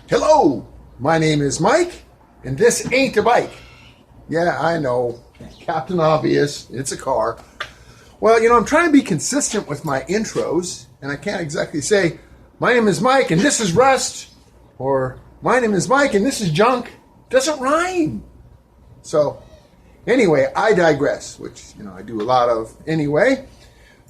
Hello, my name is Mike, and this ain't a bike. Yeah, I know, Captain Obvious, it's a car. Well, I'm trying to be consistent with my intros, and I can't exactly say, my name is Mike, and this is Rust, or my name is Mike, and this is Junk. Doesn't rhyme. So, anyway, I digress, which, I do a lot of anyway.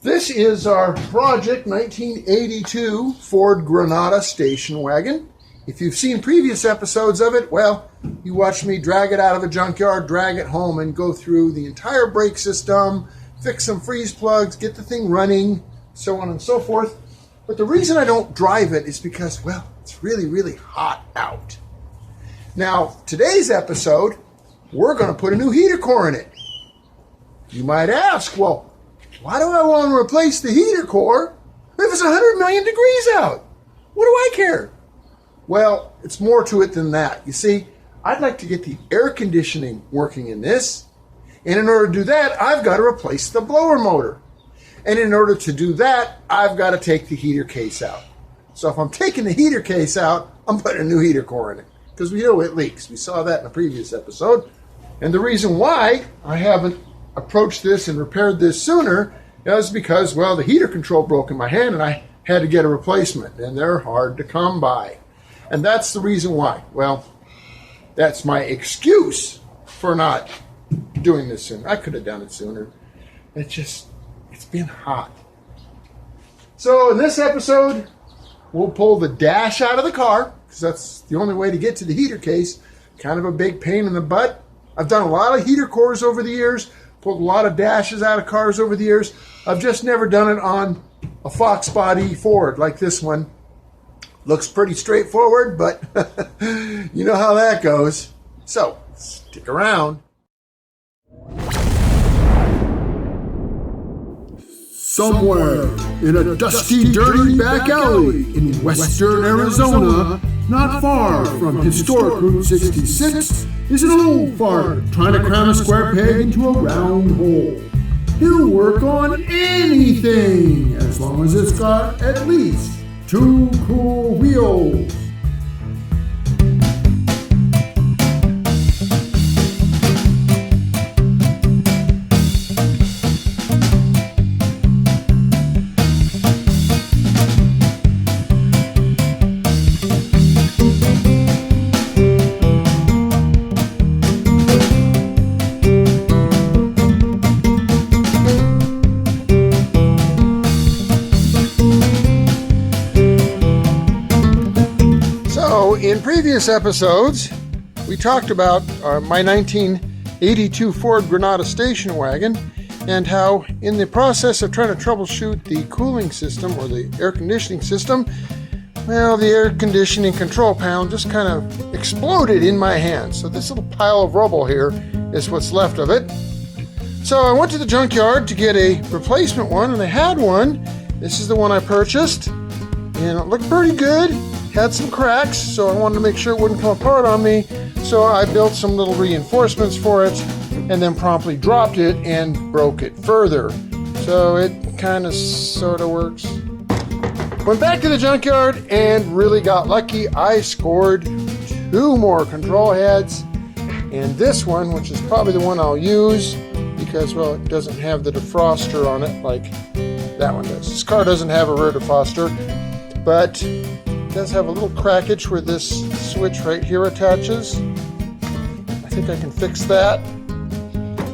This is our Project 1982 Ford Granada station wagon. If you've seen previous episodes of it, well, you watched me drag it out of a junkyard, drag it home, and go through the entire brake system, fix some freeze plugs, get the thing running, so on and so forth. But the reason I don't drive it is because, well, it's really, really hot out. Now, today's episode, we're going to put a new heater core in it. You might ask, well, why do I want to replace the heater core if it's 100 million degrees out? What do I care? Well, it's more to it than that. You see, I'd like to get the air conditioning working in this. And in order to do that, I've got to replace the blower motor. And in order to do that, I've got to take the heater case out. So if I'm taking the heater case out, I'm putting a new heater core in it. Because we know it leaks. We saw that in a previous episode. And the reason why I haven't approached this and repaired this sooner is because, well, the heater control broke in my hand and I had to get a replacement. And they're hard to come by. And that's the reason why. Well, that's my excuse for not doing this sooner. I could have done it sooner. It's been hot. So in this episode, we'll pull the dash out of the car, because that's the only way to get to the heater case. Kind of a big pain in the butt. I've done a lot of heater cores over the years, pulled a lot of dashes out of cars over the years. I've just never done it on a Fox-body Ford like this one. Looks pretty straightforward, but you know how that goes. So, stick around. Somewhere in a dusty, dirty back alley in western Arizona, not far from historic Route 66, is an old fart trying to cram a square peg into a round hole. He'll work on anything as long as it's got at least 2 cool wheels. In previous episodes, we talked about my 1982 Ford Granada station wagon and how in the process of trying to troubleshoot the cooling system or the air conditioning system, well, the air conditioning control panel just kind of exploded in my hand. So this little pile of rubble here is what's left of it. So I went to the junkyard to get a replacement one, and they had one. This is the one I purchased, and it looked pretty good. Had some cracks, so I wanted to make sure it wouldn't come apart on me. So I built some little reinforcements for it and then promptly dropped it and broke it further. So it kind of sort of works. Went back to the junkyard and really got lucky. I scored 2 more control heads, and this one, which is probably the one I'll use because, well, it doesn't have the defroster on it like that one does. This car doesn't have a rear defroster, but does have a little crackage where this switch right here attaches. I think I can fix that.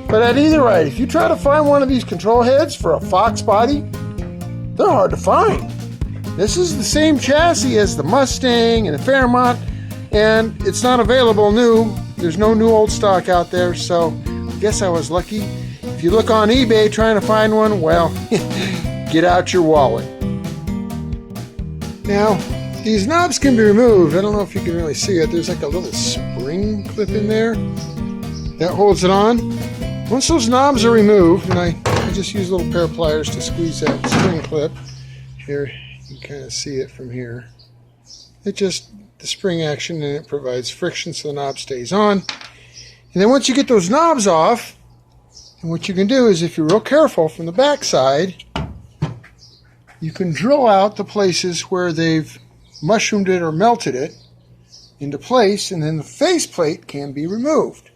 But at either rate, if you try to find one of these control heads for a Fox body, they're hard to find. This is the same chassis as the Mustang and the Fairmont, and it's not available new. There's no new old stock out there, so I guess I was lucky. If you look on eBay trying to find one, well, get out your wallet. Now, these knobs can be removed. I don't know if you can really see it. There's like a little spring clip in there that holds it on. Once those knobs are removed, and I just use a little pair of pliers to squeeze that spring clip. Here, you can kind of see it from here. It just, the spring action in it provides friction so the knob stays on. And then once you get those knobs off, and what you can do is, if you're real careful from the back side, you can drill out the places where they've mushroomed it or melted it, into place, and then the faceplate can be removed.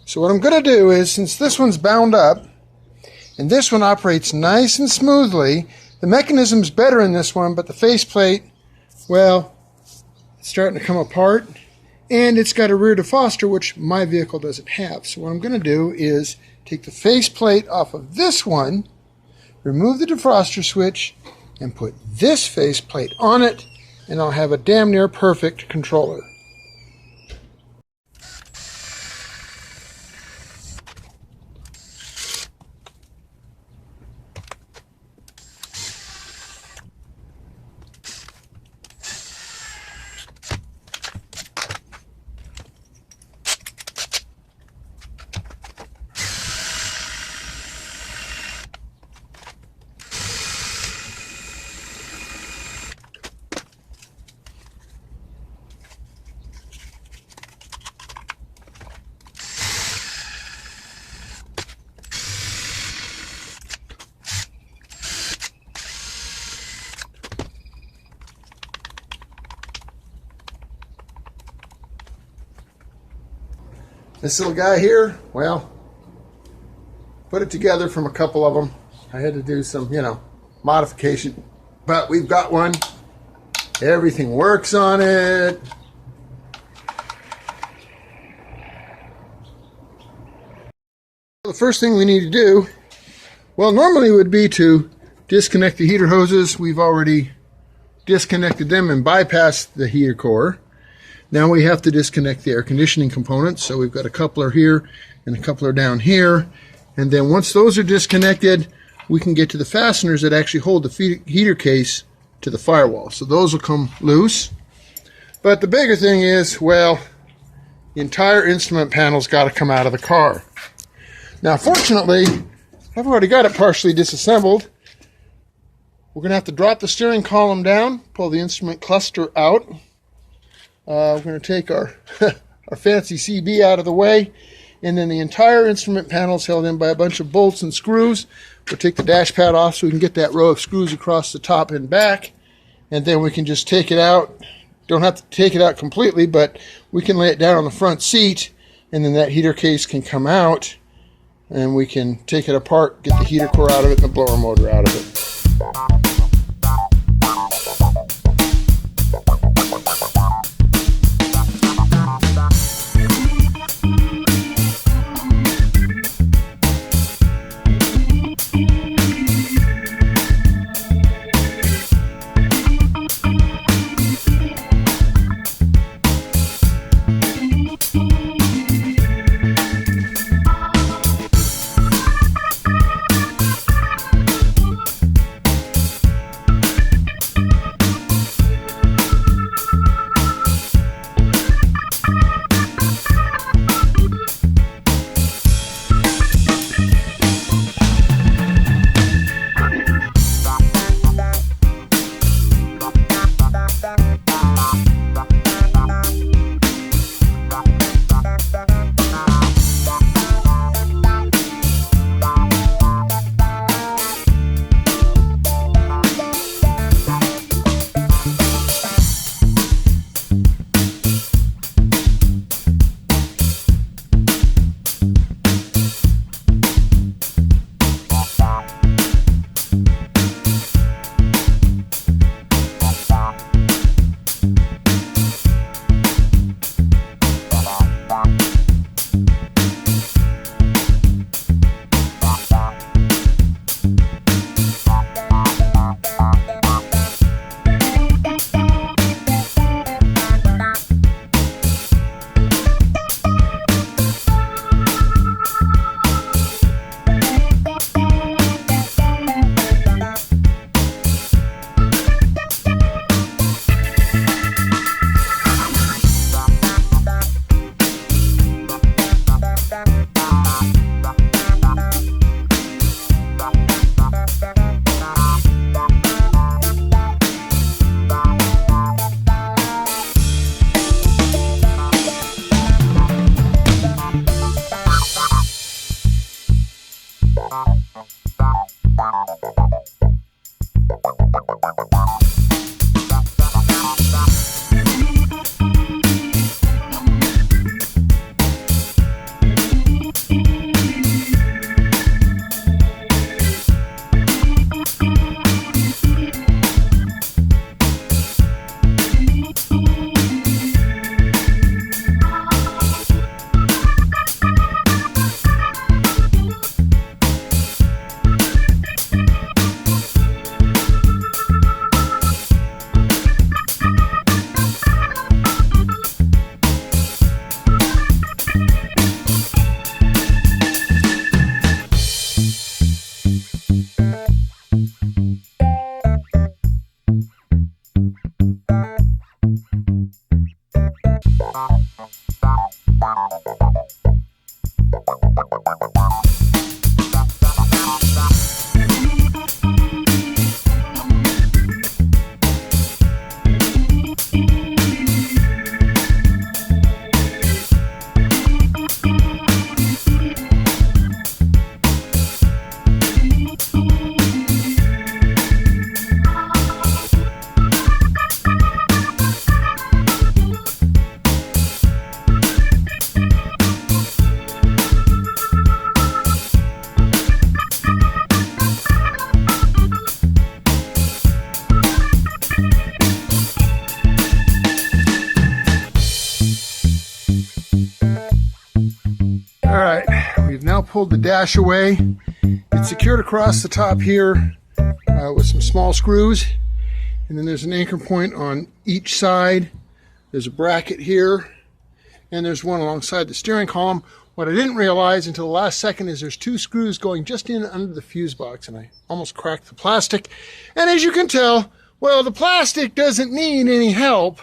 So what I'm going to do is, since this one's bound up and this one operates nice and smoothly, the mechanism's better in this one, but the faceplate, well, it's starting to come apart, and it's got a rear defroster, which my vehicle doesn't have. So what I'm going to do is take the faceplate off of this one, remove the defroster switch, and put this faceplate on it, and I'll have a damn near perfect controller. This little guy here, well, put it together from a couple of them. I had to do some, modification, but we've got one. Everything works on it. The first thing we need to do, well, normally would be to disconnect the heater hoses. We've already disconnected them and bypassed the heater core. Now we have to disconnect the air conditioning components. So we've got a coupler here and a coupler down here. And then once those are disconnected, we can get to the fasteners that actually hold the heater case to the firewall. So those will come loose. But the bigger thing is, well, the entire instrument panel's got to come out of the car. Now fortunately, I've already got it partially disassembled. We're going to have to drop the steering column down, pull the instrument cluster out. We're going to take our, our fancy CB out of the way, and then the entire instrument panel is held in by a bunch of bolts and screws. We'll take the dash pad off so we can get that row of screws across the top and back, and then we can just take it out. Don't have to take it out completely, but we can lay it down on the front seat, and then that heater case can come out, and we can take it apart, get the heater core out of it and the blower motor out of it. All right, we've now pulled the dash away. It's secured across the top here with some small screws. And then there's an anchor point on each side. There's a bracket here, and there's one alongside the steering column. What I didn't realize until the last second is there's two screws going just in under the fuse box, and I almost cracked the plastic. And as you can tell, well, the plastic doesn't need any help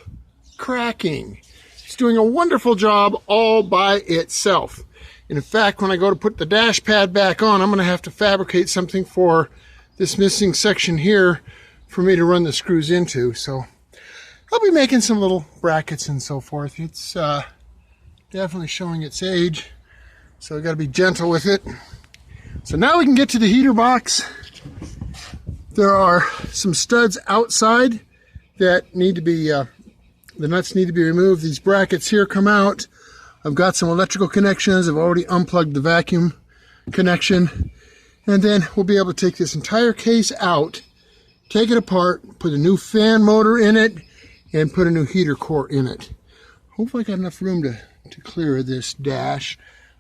cracking. It's doing a wonderful job all by itself. And in fact, when I go to put the dash pad back on, I'm going to have to fabricate something for this missing section here for me to run the screws into. So I'll be making some little brackets and so forth. It's definitely showing its age, so I've got to be gentle with it. So now we can get to the heater box. There are some studs outside that need to be, the nuts need to be removed. These brackets here come out. I've got some electrical connections. I've already unplugged the vacuum connection. And then we'll be able to take this entire case out, take it apart, put a new fan motor in it, and put a new heater core in it. Hopefully I got enough room to clear this dash.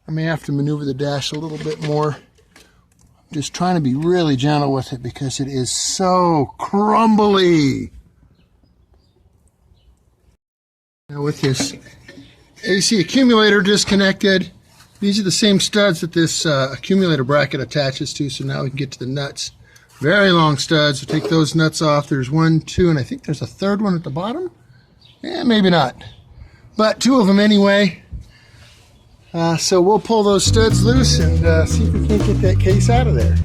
I may have to maneuver the dash a little bit more. I'm just trying to be really gentle with it because it is so crumbly. Now with this AC accumulator disconnected, these are the same studs that this accumulator bracket attaches to, so now we can get to the nuts. Very long studs. We'll take those nuts off. There's one, two, and I think there's a third one at the bottom. Yeah, maybe not. But two of them anyway. So we'll pull those studs loose and see if we can't get that case out of there.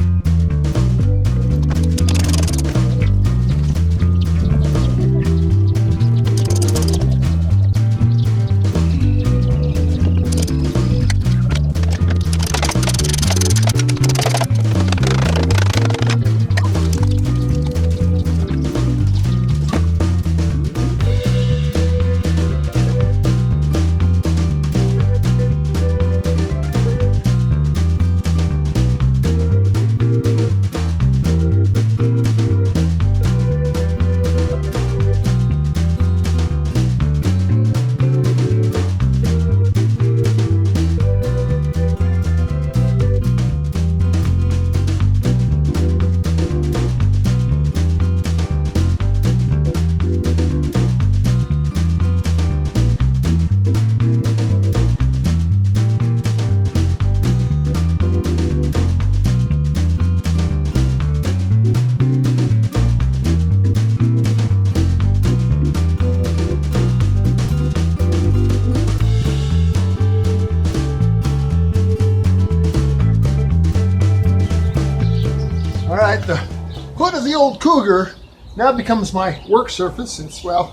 Alright, the hood of the old Cougar now becomes my work surface. It's, well,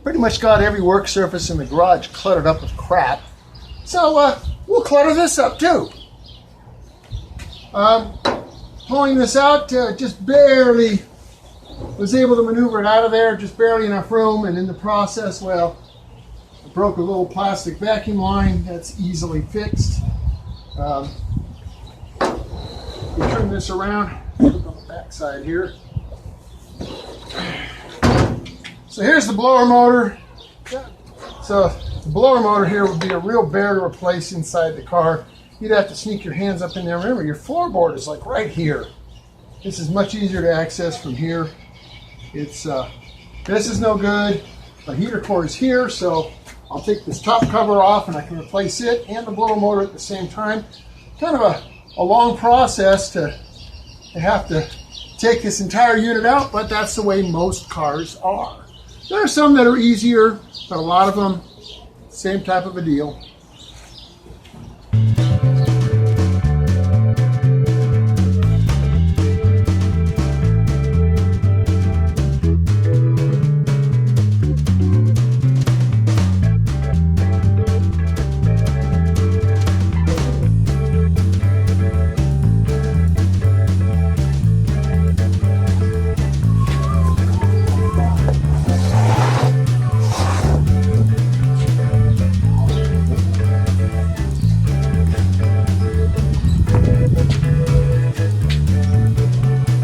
pretty much got every work surface in the garage cluttered up with crap. So we'll clutter this up too. Pulling this out, just barely was able to maneuver it out of there, just barely enough room, and in the process, well, I broke a little plastic vacuum line. That's easily fixed. We turn this around, put it on the back side here. So here's the blower motor. So the blower motor here would be a real bear to replace inside the car. You'd have to sneak your hands up in there. Remember, your floorboard is like right here. This is much easier to access from here. It's this is no good. The heater core is here, so I'll take this top cover off and I can replace it and the blower motor at the same time. Kind of a long process to have to take this entire unit out, but that's the way most cars are. There are some that are easier, but a lot of them, Same type of a deal.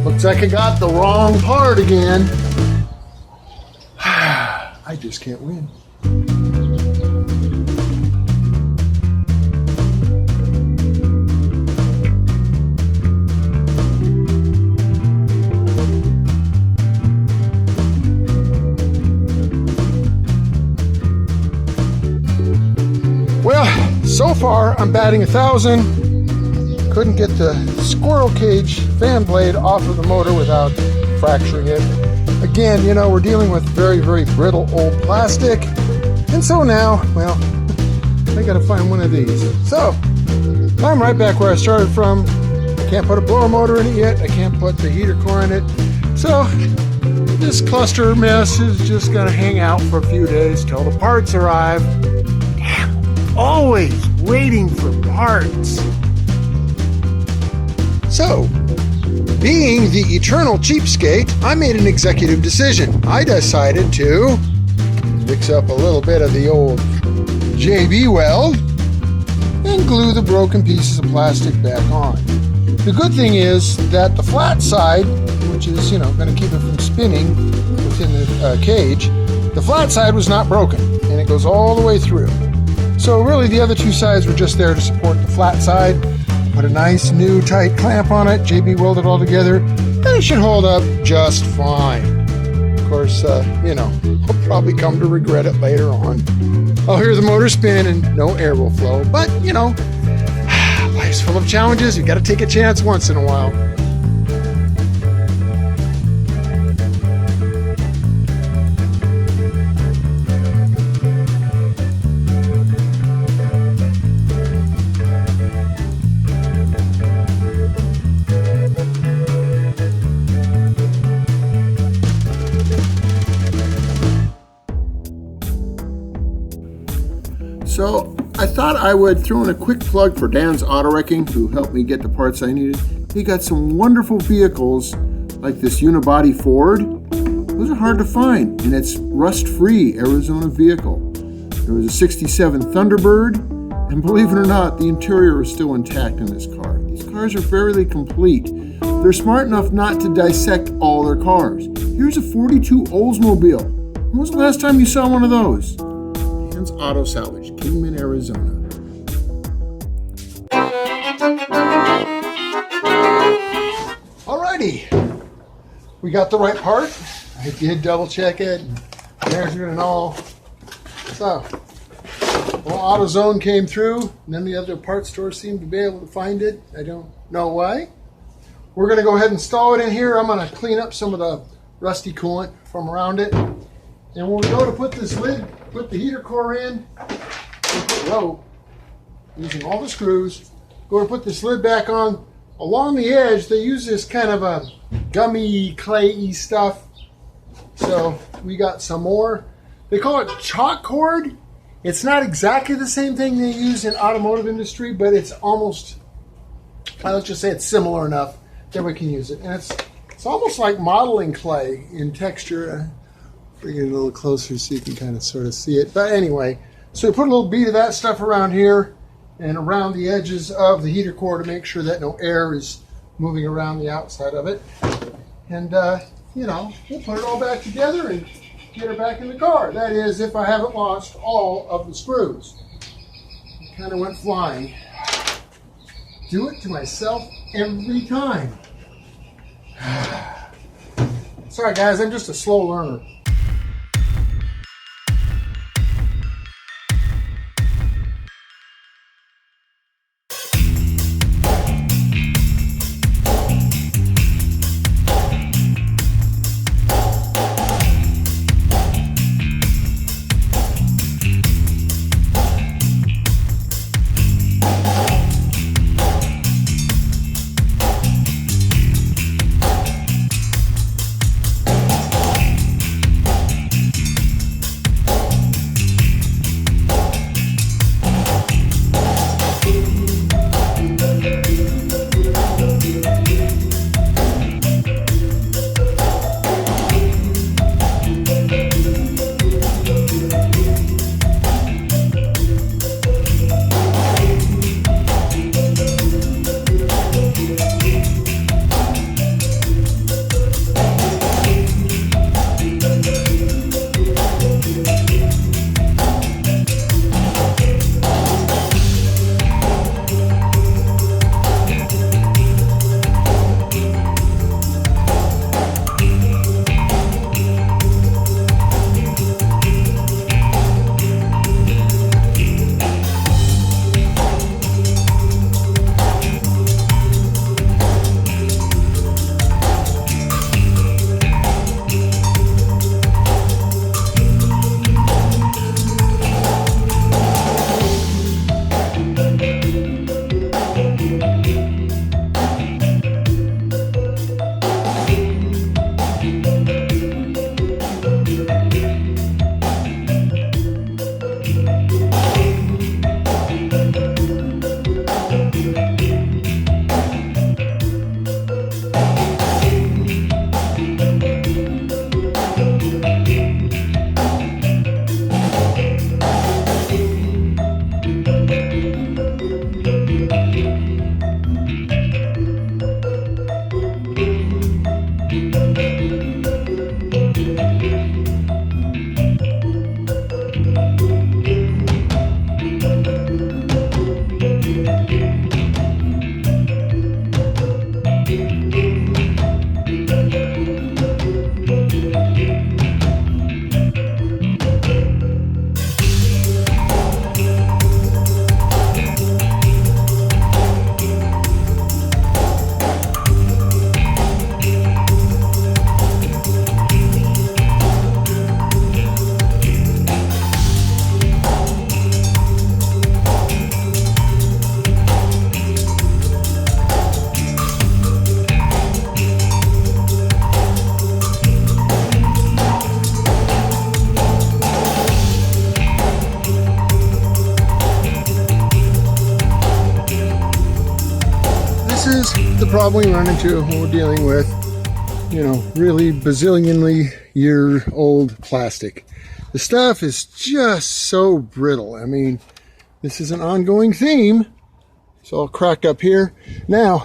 Looks like I got the wrong part again. I just can't win. Well, so far I'm batting 1,000. Couldn't get the squirrel cage fan blade off of the motor without fracturing it. Again, you know, we're dealing with very, very brittle old plastic. And so now, well, I gotta find one of these. So, I'm right back where I started from. I can't put a blower motor in it yet. I can't put the heater core in it. So, this cluster mess is just gonna hang out for a few days till the parts arrive. Damn, always waiting for parts. So, being the eternal cheapskate, I made an executive decision. I decided to mix up a little bit of the old JB weld and glue the broken pieces of plastic back on. The good thing is that the flat side, which is, you know, going to keep it from spinning within the cage, the flat side was not broken, and it goes all the way through. So really the other two sides were just there to support the flat side. Put a nice new tight clamp on it, JB welded all together, and it should hold up just fine. Of course, you know, I'll probably come to regret it later on. I'll hear the motor spin and no air will flow, but you know, life's full of challenges. You got to take a chance once in a while. So I thought I would throw in a quick plug for Dan's Auto Wrecking, who helped me get the parts I needed. He got some wonderful vehicles like this unibody Ford. Those are hard to find, and it's rust-free Arizona vehicle. There was a 67 Thunderbird, and believe it or not, the interior is still intact in this car. These cars are fairly complete. They're smart enough not to dissect all their cars. Here's a 42 Oldsmobile. When was the last time you saw one of those? Dan's Auto Salvage, Kingman, Arizona. Alrighty, we got the right part. I did double check it, measured it and all. So, well, AutoZone came through, and then the other parts stores seemed to be able to find it. I don't know why. We're going to go ahead and install it in here. I'm going to clean up some of the rusty coolant from around it. And when we go to put this lid, put the heater core in, using all the screws, go to put this lid back on. Along the edge, they use this kind of a gummy, clay-y stuff. So we got some more. They call it chalk cord. It's not exactly the same thing they use in automotive industry, but it's almost, let's just say it's similar enough that we can use it. And it's almost like modeling clay in texture. Bring it a little closer so you can kind of sort of see it. But anyway, so we put a little bead of that stuff around here and around the edges of the heater core to make sure that no air is moving around the outside of it. And, you know, we'll put it all back together and get her back in the car. That is, if I haven't lost all of the screws. It kind of went flying. Do it to myself every time. Sorry guys, I'm just a slow learner. the problem we run into when we're dealing with, really bazillionly year old plastic. The stuff is just so brittle. I mean, this is an ongoing theme. It's all cracked up here. Now,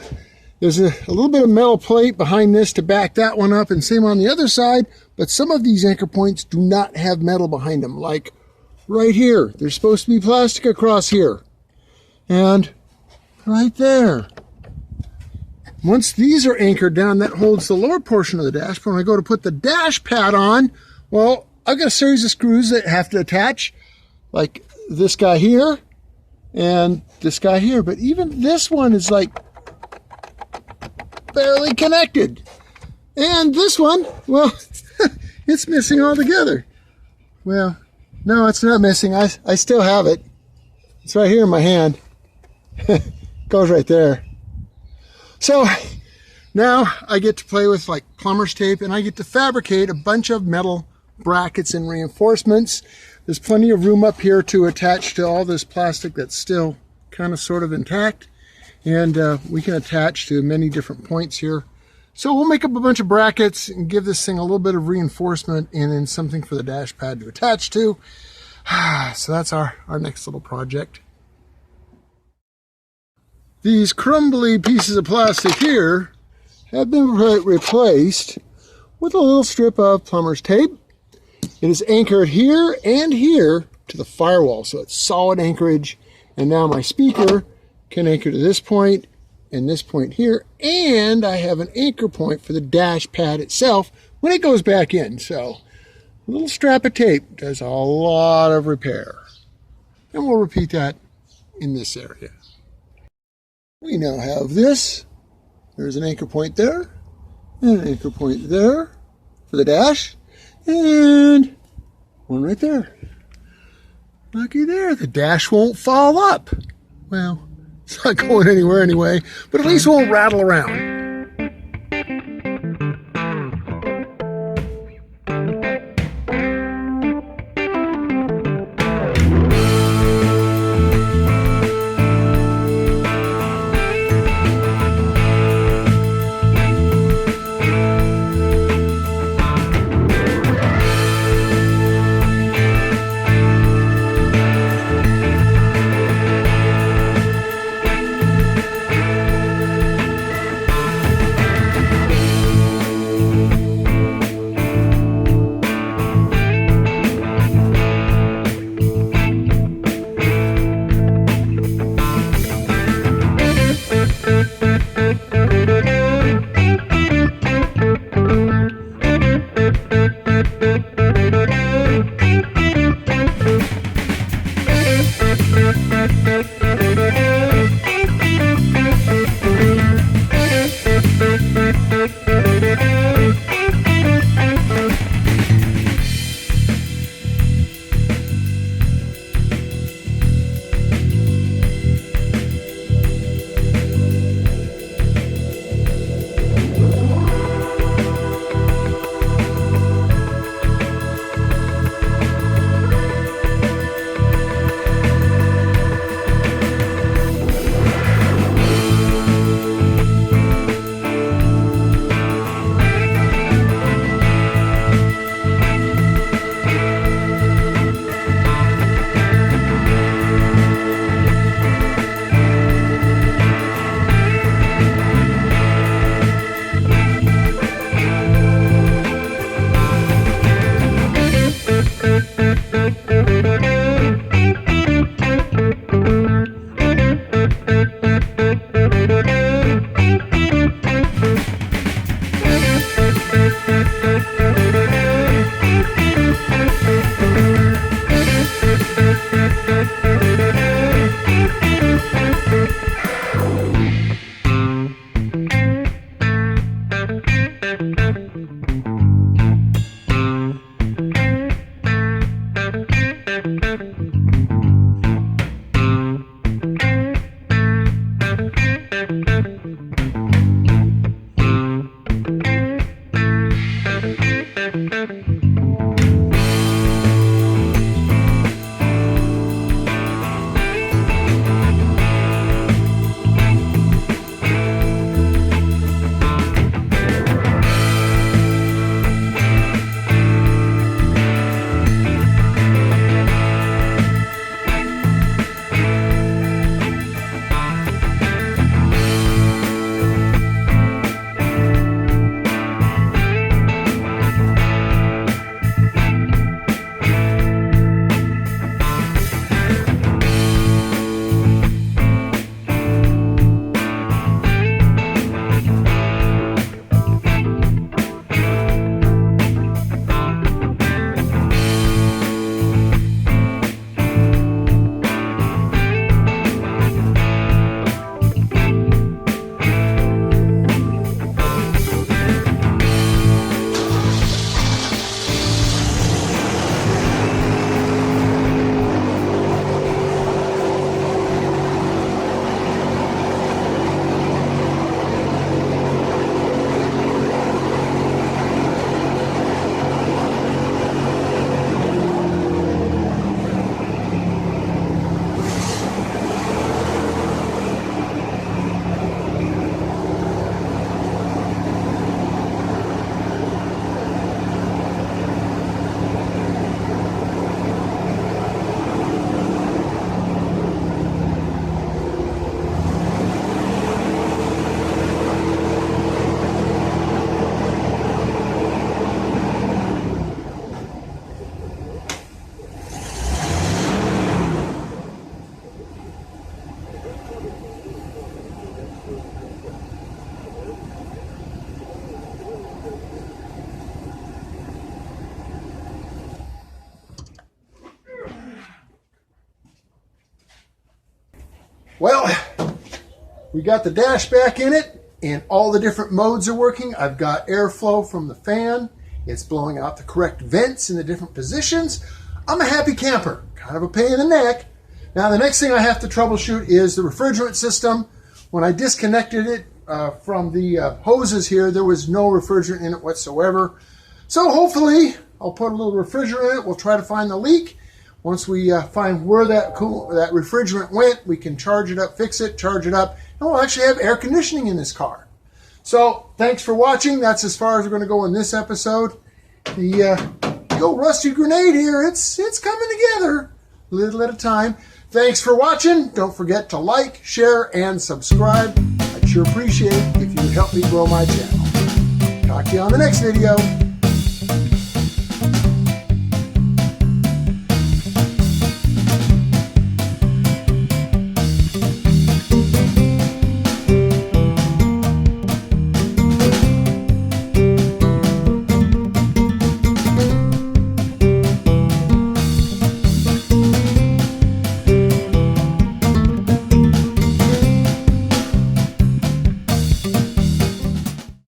there's a little bit of metal plate behind this to back that one up, and same on the other side, but some of these anchor points do not have metal behind them, like right here. There's supposed to be plastic across here. And right there. Once these are anchored down, that holds the lower portion of the dash. But when I go to put the dash pad on, well, I've got a series of screws that have to attach, like this guy here and this guy here. But even this one is like barely connected. And this one, well, it's missing altogether. Well, no, it's not missing. I still have it. It's right here in my hand. Goes right there. So now I get to play with like plumber's tape, and I get to fabricate a bunch of metal brackets and reinforcements. There's plenty of room up here to attach to all this plastic that's still kind of sort of intact. And we can attach to many different points here. So we'll make up a bunch of brackets and give this thing a little bit of reinforcement and then something for the dash pad to attach to. So that's our next little project. These crumbly pieces of plastic here have been replaced with a little strip of plumber's tape. It is anchored here and here to the firewall, so it's solid anchorage. And now my speaker can anchor to this point and this point here, and I have an anchor point for the dash pad itself when it goes back in. So a little strap of tape does a lot of repair. And we'll repeat that in this area. We now have this. There's an anchor point there, and an anchor point there for the dash, and one right there. Looky there, the dash won't fall up. Well, it's not going anywhere anyway, but at least it won't rattle around. Well, we got the dash back in it, and all the different modes are working. I've got airflow from the fan. It's blowing out the correct vents in the different positions. I'm a happy camper. Kind of a pain in the neck. Now, the next thing I have to troubleshoot is the refrigerant system. When I disconnected it from the hoses here, there was no refrigerant in it whatsoever. So hopefully, I'll put a little refrigerant in it. We'll try to find the leak. Once we find where that refrigerant went, we can charge it up, fix it, charge it up, and we'll actually have air conditioning in this car. So, thanks for watching. That's as far as we're going to go in this episode. The old rusty grenade here, it's coming together a little at a time. Thanks for watching. Don't forget to like, share, and subscribe. I'd sure appreciate it if you would help me grow my channel. Talk to you on the next video.